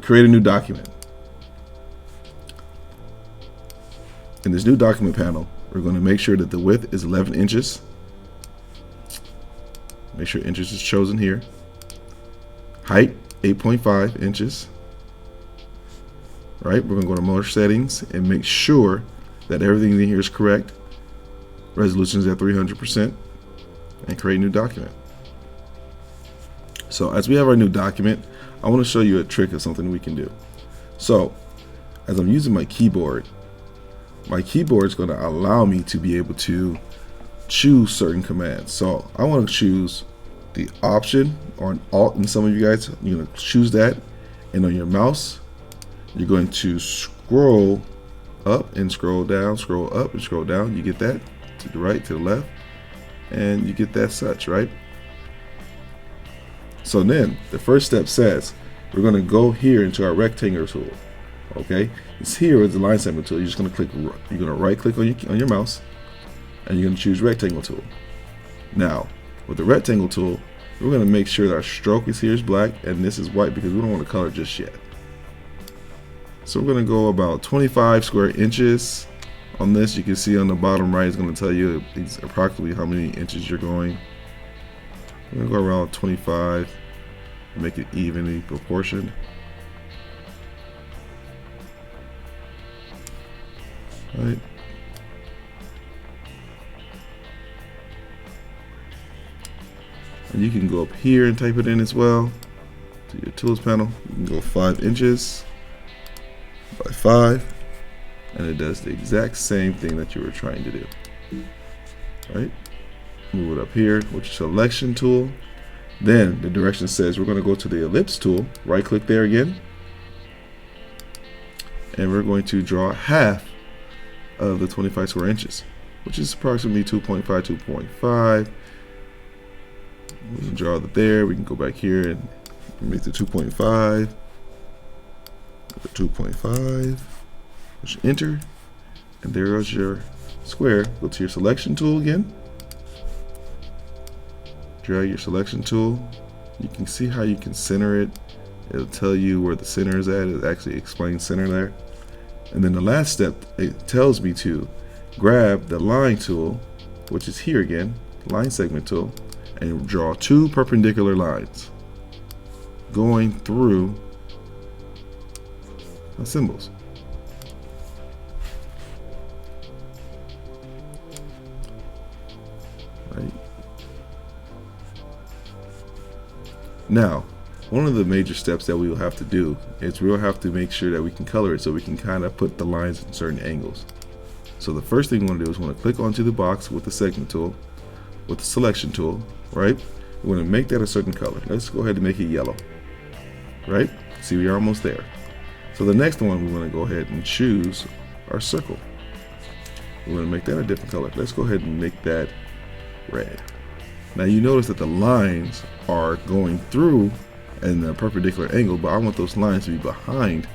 create a new document. In this new document panel, we're going to make sure that the width is 11 inches. Make sure inches is chosen here. Height 8.5 inches. Right, we're going to go to motor settings and make sure that everything in here is correct. Resolution is at 300%, and create a new document. So as we have our new document, I want to show you a trick of something we can do. So as I'm using my keyboard is going to allow me to be able to choose certain commands. So I want to choose the Option or an Alt, and some of you guys, you're going to choose that, and on your mouse you're going to scroll up and scroll down, scroll up and scroll down. You get that to the right, to the left, and you get that such, right? So then the first step says we're going to go here into our rectangle tool. Okay, it's here with the line segment tool. You're just going to click. You're going to right click on your mouse, and you're going to choose rectangle tool. Now with the rectangle tool, we're going to make sure that our stroke is here is black and this is white because we don't want to color just yet. So we're going to go about 25 square inches on this. You can see on the bottom right, it's going to tell you approximately how many inches you're going. I'm going to go around 25, make it evenly proportioned. Right. And you can go up here and type it in as well to your tools panel. You can go 5 inches by 5, and it does the exact same thing that you were trying to do. Right? Move it up here with your selection tool. Then the direction says we're going to go to the ellipse tool. Right click there again, and we're going to draw half of the 25 square inches, which is approximately 2.5. We can draw it there. We can go back here and make the 2.5. 2.5. Push enter, and there goes your square. Go to your selection tool again. Drag your selection tool. You can see how you can center it. It'll tell you where the center is at. It actually explains center there. And then the last step, it tells me to grab the line tool, which is here again, line segment tool, and draw 2 perpendicular lines going through the symbols. Right. Now, one of the major steps that we will have to do is we'll have to make sure that we can color it so we can kind of put the lines in certain angles. So the first thing we want to do is we want to click onto the box with the segment tool, with the selection tool, right? We want to make that a certain color. Let's go ahead and make it yellow, right? See, we're almost there. So the next one, we want to go ahead and choose our circle. We want to make that a different color. Let's go ahead and make that red. Now you notice that the lines are going through in a perpendicular angle, but I want those lines to be behind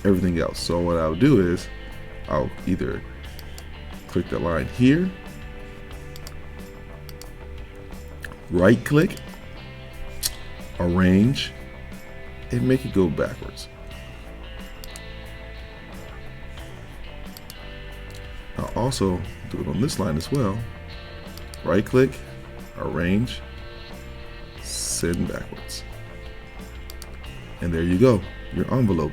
everything else. So what I'll do is I'll either click the line here, right click, arrange, and make it go backwards. I'll also do it on this line as well. Right click, arrange, send backwards. And there you go, your envelope.